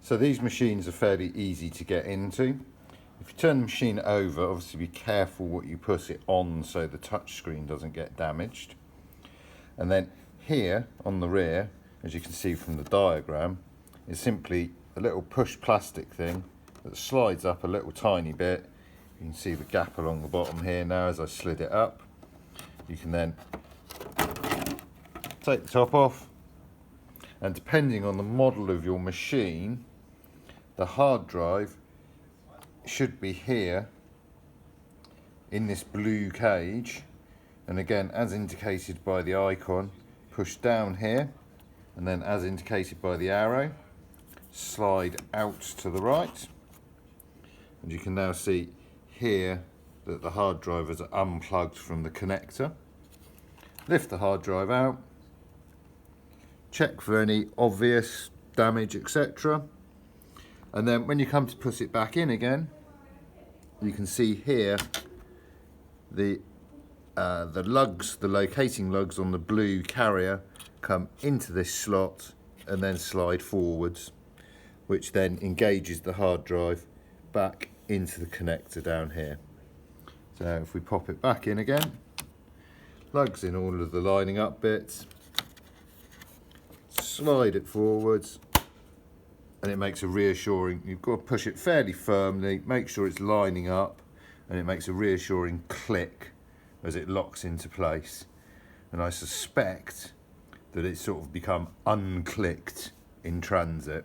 So these machines are fairly easy to get into. If you turn the machine over, obviously be careful what you put it on so the touch screen doesn't get damaged. And then here on the rear, as you can see from the diagram, is simply a little push plastic thing that slides up a little tiny bit. You can see the gap along the bottom here now as I slid it up. You can then take the top off, and depending on the model of your machine, the hard drive should be here in this blue cage, and again, as indicated by the icon, push down here, and then as indicated by the arrow, slide out to the right, and you can now see here that the hard drive is unplugged from the connector. Lift the hard drive out, check for any obvious damage, etc. And then when you come to put it back in again, you can see here the lugs, the locating lugs on the blue carrier come into this slot and then slide forwards, which then engages the hard drive back into the connector down here. So if we pop it back in again, plugs in all of the lining up bits, slide it forwards, and it makes a reassuring, you've got to push it fairly firmly, make sure it's lining up, and it makes a reassuring click as it locks into place. And I suspect that it's sort of become unclicked in transit.